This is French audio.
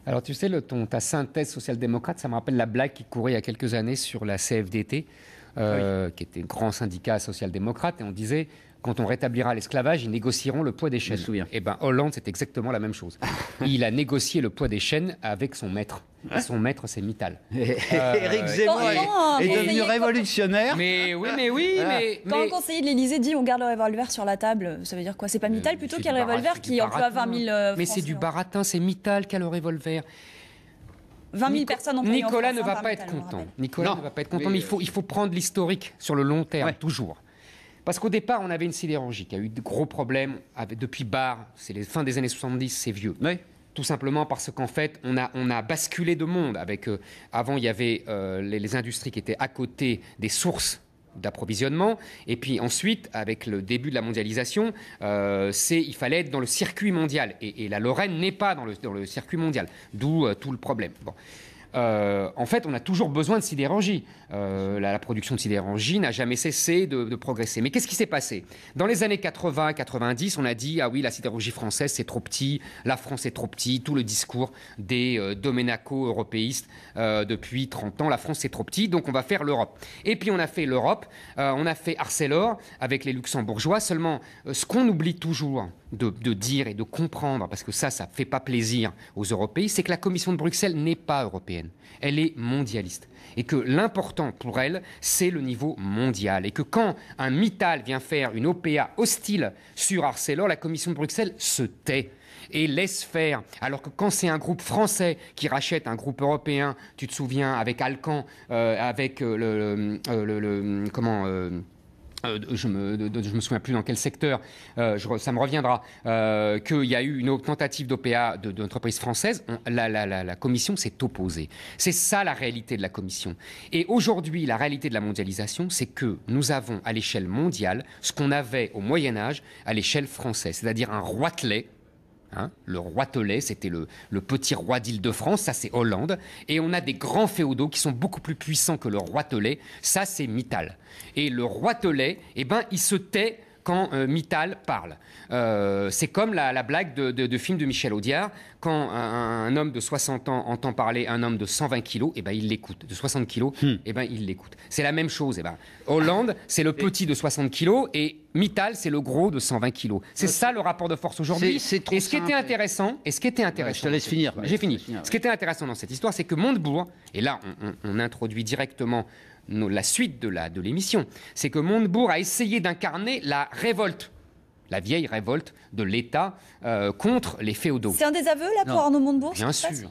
Alors tu sais, ta synthèse social-démocrate, ça me rappelle la blague qui courait il y a quelques années sur la CFDT, Oui. qui était un grand syndicat social-démocrate, et on disait, quand on rétablira l'esclavage, ils négocieront le poids des Je me chaînes. souviens. Eh bien, Hollande, c'est exactement la même chose. Il a négocié le poids des chaînes avec son maître. Et son maître, c'est Mittal. Éric Zemmour est devenu révolutionnaire. Mais oui, mais oui, mais... Quand un conseiller de l'Élysée dit on garde le revolver sur la table, ça veut dire quoi? C'est pas Mittal plutôt qui a le revolver qui emploie 20 000 Mais c'est du baratin, c'est Mittal qui a le revolver. 20 000 personnes employées Nicolas en ne France, va par pas Mittal, être on le content. rappelle. Nicolas ne va pas être content, mais il faut prendre l'historique sur le long terme, toujours. Parce qu'au départ, on avait une sidérurgie qui a eu de gros problèmes depuis Barre, c'est les fins des années 70, c'est vieux. Oui. Tout simplement parce qu'en fait, on a basculé de monde. Avant, il y avait les industries qui étaient à côté des sources d'approvisionnement. Et puis ensuite, avec le début de la mondialisation, il fallait être dans le circuit mondial. Et la Lorraine n'est pas dans le circuit mondial. D'où tout le problème. Bon. En fait, on a toujours besoin de sidérurgie. La production de sidérurgie n'a jamais cessé de progresser. Mais qu'est-ce qui s'est passé? Dans les années 80-90, on a dit « Ah oui, la sidérurgie française, c'est trop petit, la France est trop petit », tout le discours des doménaco-européistes depuis 30 ans, la France, c'est trop petit, donc on va faire l'Europe. Et puis on a fait l'Europe, on a fait Arcelor avec les Luxembourgeois. Seulement, ce qu'on oublie toujours de dire et de comprendre, parce que ça ne fait pas plaisir aux Européens, c'est que la Commission de Bruxelles n'est pas européenne. Elle est mondialiste. Et que l'important pour elle, c'est le niveau mondial. Et que quand un Mittal vient faire une OPA hostile sur Arcelor, la Commission de Bruxelles se tait et laisse faire. Alors que quand c'est un groupe français qui rachète un groupe européen, tu te souviens, avec Alcan, je me souviens plus dans quel secteur, ça me reviendra, qu'il y a eu une tentative d'OPA d'entreprise française, la Commission s'est opposée. C'est ça la réalité de la Commission. Et aujourd'hui, la réalité de la mondialisation, c'est que nous avons à l'échelle mondiale ce qu'on avait au Moyen-Âge à l'échelle française, c'est-à-dire un roitelet. Le roitelet, c'était le petit roi d'Île-de-France, ça c'est Hollande. Et on a des grands féodaux qui sont beaucoup plus puissants que le roitelet, ça c'est Mittal. Et le roitelet, il se tait quand Mittal parle. C'est comme la blague de film de Michel Audiard. Quand un homme de 60 ans entend parler un homme de 120 kilos, il l'écoute. De 60 kilos, il l'écoute. C'est la même chose. Hollande, c'est le petit de 60 kilos et Mittal, c'est le gros de 120 kilos. C'est ça le rapport de force aujourd'hui. Et ce qui était intéressant, je te laisse finir. J'ai fini. Ce qui était intéressant dans cette histoire, c'est que Montebourg, et là on introduit directement la suite de l'émission, c'est que Montebourg a essayé d'incarner la révolte, la vieille révolte de l'État contre les féodaux. C'est un désaveu là pour Arnaud Montebourg? Bien sûr.